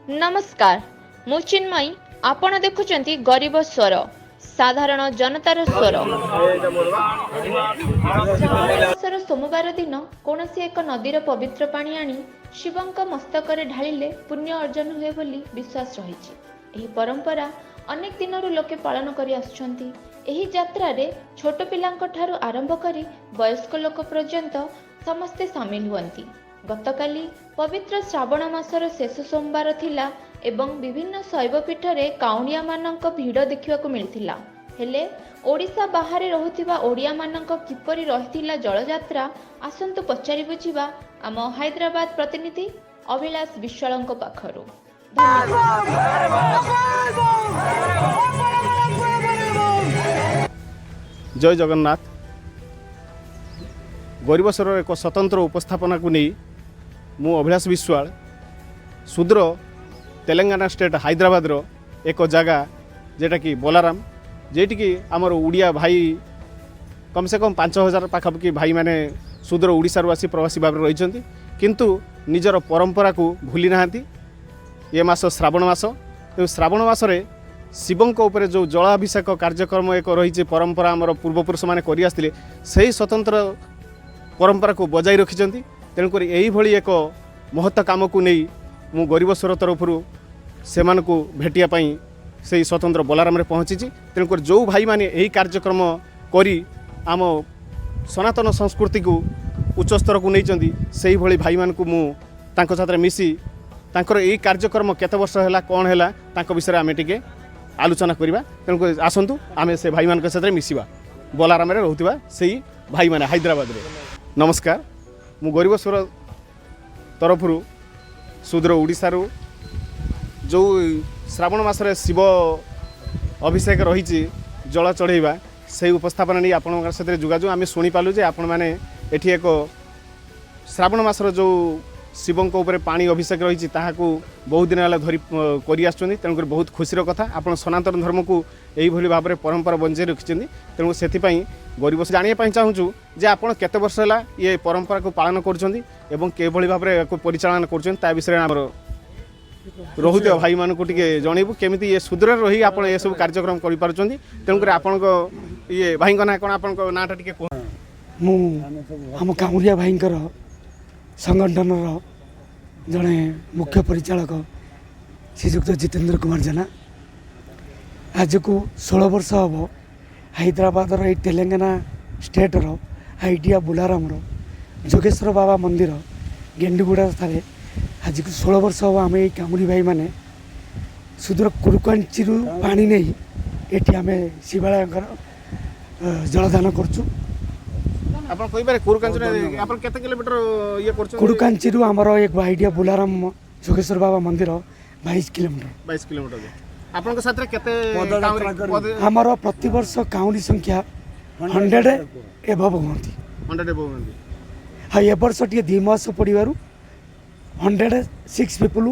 नमस्कार मु चिन्मयी आपण देखुचंती गरीब स्वर साधारण जनतार स्वर सोमवार दिन कौनसी एक नदीर पवित्र पानी आनी शिवंक मस्तक ढालिले पुण्य अर्जन हुए बोली विश्वास रही। एही परंपरा अनेक दिनरू लोके पालन करी आसुछंती। एही यात्रा रे छोट पिलांक ठारू आरंभ करी वयस्क लोक पर्यंत समस्ते सामिल हुअंती। गतकाली पवित्र श्रावण मासर शेष सोमवार थिला एवं विभिन्न शैवपीठ रे काउणिया मानक भिड़ देखिबाकू मिलथिला। हेले ओडिशा बाहरे रहुथिबा ओडिया मानक किपरि रहिथिला जलयात्रा आसंतु पचारि बुझिबा आम हैदराबाद प्रतिनिधि अभिलाष विश्वालंक पाखरु। जय जगन्नाथ। गरीब स्वर एक स्वतंत्र उपस्थापना को नहीं मु अभिलाष विश्वाल सुदूर तेलंगाना स्टेट हैदराबाद रो एक जगह जेटा कि बोलाराम जेटी कि आमर उड़िया भाई कम से कम 5000 पाखापाखि भाई माने सुदूर ओडिशा आसी प्रवासी भाव रही किंतु निजर परंपरा को भूली नाहांती। ये मास श्रावण मास श्रावण मासरे शिवंक उपरे जो जलाभिषेक कार्यक्रम एक रही परंपरा आमर पूर्वपुरुष माने करि आस्थिले सही स्वतंत्र परंपरा को बजाई रखिछंती। तेणुकर यही एक महत्व काम को नहीं मु गरीब स्वर तरफ से भेटिया से स्वतंत्र बोलाराम रे पहुँची। तेणुकर जो भाई माने यही कार्यक्रम करी आम सनातन संस्कृति को उच्च स्तर को नहीं से भाई भाई मान को मु तांको साथ मिसी तांकर यही कार्यक्रम केते वर्ष है कौन है तांको विषय आम टिके आलोचना करवा। तेणुकर आसतु आम से भाई मान साथ मिसवा बोलाराम रे रहउथिबा से भाई माने हैदराबाद रे। नमस्कार मु गरीब स्वर तरफ सुदूर ओडिशा जो श्रावण मासरे शिव अभिषेक रही जल चढ़ेवा से उपस्थापना नहीं आपण साथ जोगाजोग आम शुणी पालु जे आपण मैंने एठी एक श्रावण मासर जो शिवंक उपरे पानी अभिषेक रही ताहाकू बहुत दिन है धरी कर आसुँच। तेणुकर बहुत खुशीर कथा आपण सनातन धर्म को यही भाव में परंपरा बंचाई रखिंट। तेणु से गरीब जानापी चाहूँ जे आपड़ केते वर्ष है ये परंपरा को पालन कर भाव में परिचालन कर विषय आमर रोहुत भाई मान को जनइबू केमी ये सुदूर रही आप सब कार्यक्रम कर। तेणुकर आपण ये भाई ना कौन आप नाटा टे आम कामुरिया भाई संगठन जड़े मुख्य परिचालक श्रीजुक्त जितेंद्र कुमार जेना आज को 16 वर्ष हम हैदराबाद रो तेलंगाना स्टेट रो आईडिया बोलाराम रो जोगेश्वर बाबा मंदिर गेंडीगुड़ा ठारे आज को 16 वर्ष हम आम ये कामुरी भाई माने सुदूर कुरुकांचीरू पानी नहीं ये आम शिवालय जलदान करचु। आपण कोई बारे कुरुकांची आपण केते किलोमीटर ये करछो कुरुकांचीरू हमरो एक आईडिया बोलाराम जोगेश्वर बाबा मंदिर 22 किलोमीटर आपण के साथ केते हमरो प्रति वर्ष काउंडी संख्या 100 एबव होंती 100 एबव होंती। हां ए वर्ष टी 2 मास पडिवारु 106 पीपल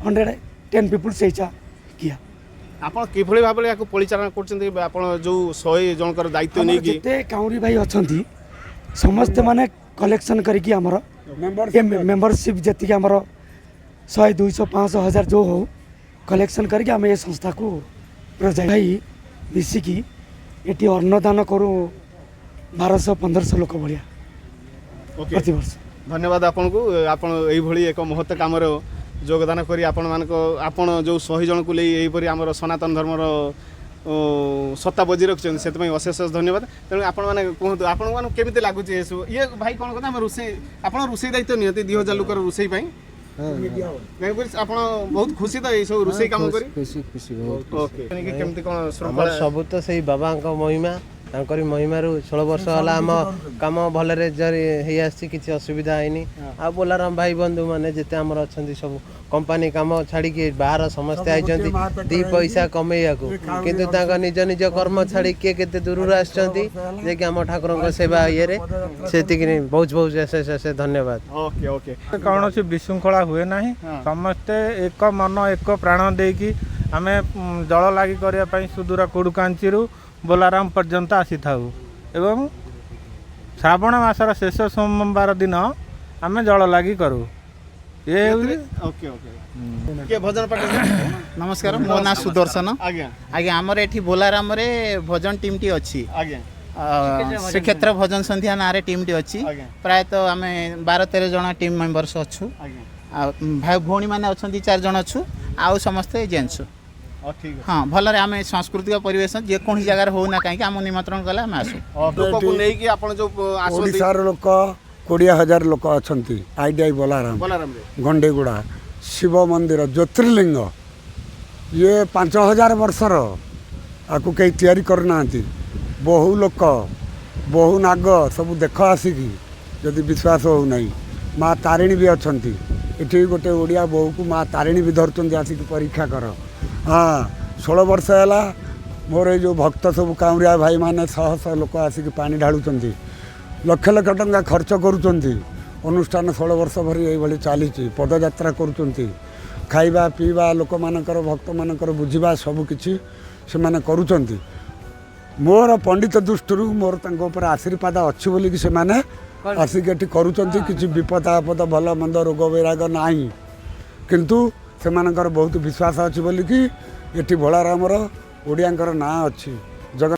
110 पीपल सेचा किया। आपण किभଳି भाबले याको परिचालन करछन्ती आपण जो 100 जनकर दायित्व नै कि जते काउंडी भाई अछंती समस्त माने कलेक्शन करिकी हमर मेंबरशिप जति के हमर 100 200 500 1000 जो हो कलेक्शन करके आम ये संस्था को भाई मिसिकी ये अन्नदान करूँ 1200-1500 लोक भाया प्रति वर्ष। धन्यवाद आपन को आपण एई एक महत्व काम योगदान करी आपण मान आपण जो 100 जन को ले आमर सनातन धर्मर सत्ता बजी रखिंट से अशेष धन्यवाद। तेणु आपण मैंने कहतु आपण मान केमी लगुच ये भाई कौन कथा रोसे आप रोसे दायित्व नियंती 2000 लोकर रोसे आप बहुत खुशी तो ये सब रोसे काम करी सब तो सही बाबा महिमा तांकरी महिमारू 16 वर्ष होला आम काम भलरे जरी आसी किसी असुविधा आईनी आ बोलाराम भाई बंधु माने जेते हमर अछंती सब कंपनी काम छाड़ी के बाहर समस्ते आइचंती 2 पैसा कमेया को किंतु तांका निज निज कर्म छाड़ी के केते दूर आछंती जे कि हम ठाकुर को सेवा ये रे सेति कि बहुत बहुत ऐसे धन्यवाद। ओके ओके कौन सी विशृंखला हुए नहीं समस्ते एक मन एक प्राण दे कि आमे जल लागि करिया पई सुदूर कोडुकांचीरू बोलाराम पर्यंत आसी थाउ एवं ଶ୍ରାବଣ ମାସର ଶେଷ ସୋମବାର ଦିନ ଆମେ ଜଳ ଲାଗି କରୁ। ଏ ହେଉଛି ଓକେ ଓକେ କିଏ ଭଜନ ପାଠ नमस्कार मो ना सुदर्शन ଆଜ୍ଞା आज्ञा आमर एठी बोलारामरे भजन टीम टी अछि ଆଜ୍ଞା श्रीक्षेत्र भजन संध्या नारे टीम टी अछि आज्ञा प्रायतः आमे 12-13 जना टीम मेंबर्स अछु ଆଜ୍ଞା भाई भौणी माने अछंती 4 जण अछु आउ समस्त जेंट्स ଠିକ हाँ भलरे आमे सांस्कृतिक परिवेश जे कोन जगह हो ना काहे आम निमंत्रण कला आमे आसु ଲୋକକୁ ନେଇକି ଆପଣ ଯୋଉ ଆସନ୍ତି ଓଡ଼ିଶାର ଲୋକ 20,000 ଲୋକ ଅଛନ୍ତି IDI ବୋଲାରାମ ବଲାରାମରେ ଗଣ୍ଡେଗୁଡ଼ା ଶିବ ମନ୍ଦିର ଜ୍ୟୋତିର୍ଲିଙ୍ଗ ଇଏ 5,000 ବର୍ଷର ଆକୁ କେହି ତିଆରି କରିନାହାନ୍ତି। ବହୁ ଲୋକ ବହୁ ନାଗ ସବୁ ଦେଖ ଆସିକି ଯଦି ବିଶ୍ୱାସ ହେଉନାହିଁ ମା ତାରିଣୀ ବି ଅଛନ୍ତି ଏଠି ଗୋଟେ ଓଡ଼ିଆ ବୋହୂକୁ ମା ତାରିଣୀ ବି ଧରୁଛନ୍ତି ଆସିକି ପରୀକ୍ଷା କର। ହଁ 16 ବର୍ଷ ହେଲା ମୋର ଏଇ ଯେଉଁ ଭକ୍ତ ସବୁ କାଉଁରିଆ ଭାଇମାନେ ଶହ ଶହ ଲୋକ ଆସିକି ପାଣି ଢାଳୁଛନ୍ତି ଲକ୍ଷ ଲକ୍ଷ ଟଙ୍କା ଖର୍ଚ୍ଚ କରୁଛନ୍ତି ଅନୁଷ୍ଠାନ 16 ବର୍ଷ ଭରି ଏଇଭଳି ଚାଲିଛି ପଦଯାତ୍ରା କରୁଛନ୍ତି ଖାଇବା ପିଇବା ଲୋକମାନଙ୍କର ଭକ୍ତମାନଙ୍କର ବୁଝିବା ସବୁକିଛି ସେମାନେ କରୁଛନ୍ତି। ମୋର ପଣ୍ଡିତ ଦୃଷ୍ଟିରୁ ମୋର ତାଙ୍କ ଉପରେ ଆଶୀର୍ବାଦ ଅଛି ବୋଲିକି ସେମାନେ ଆସିକି ଏଠି କରୁଛନ୍ତି। କିଛି ବିପଦ ଆପଦ ଭଲ ମନ୍ଦ ରୋଗ ବୈରାଗ ନାହିଁ କିନ୍ତୁ ସେମାନଙ୍କର ବହୁତ ବିଶ୍ୱାସ ଅଛି ବୋଲିକି ଏଠି ଭୋଳାରାମର ଓଡ଼ିଆଙ୍କର ନାଁ ଅଛି।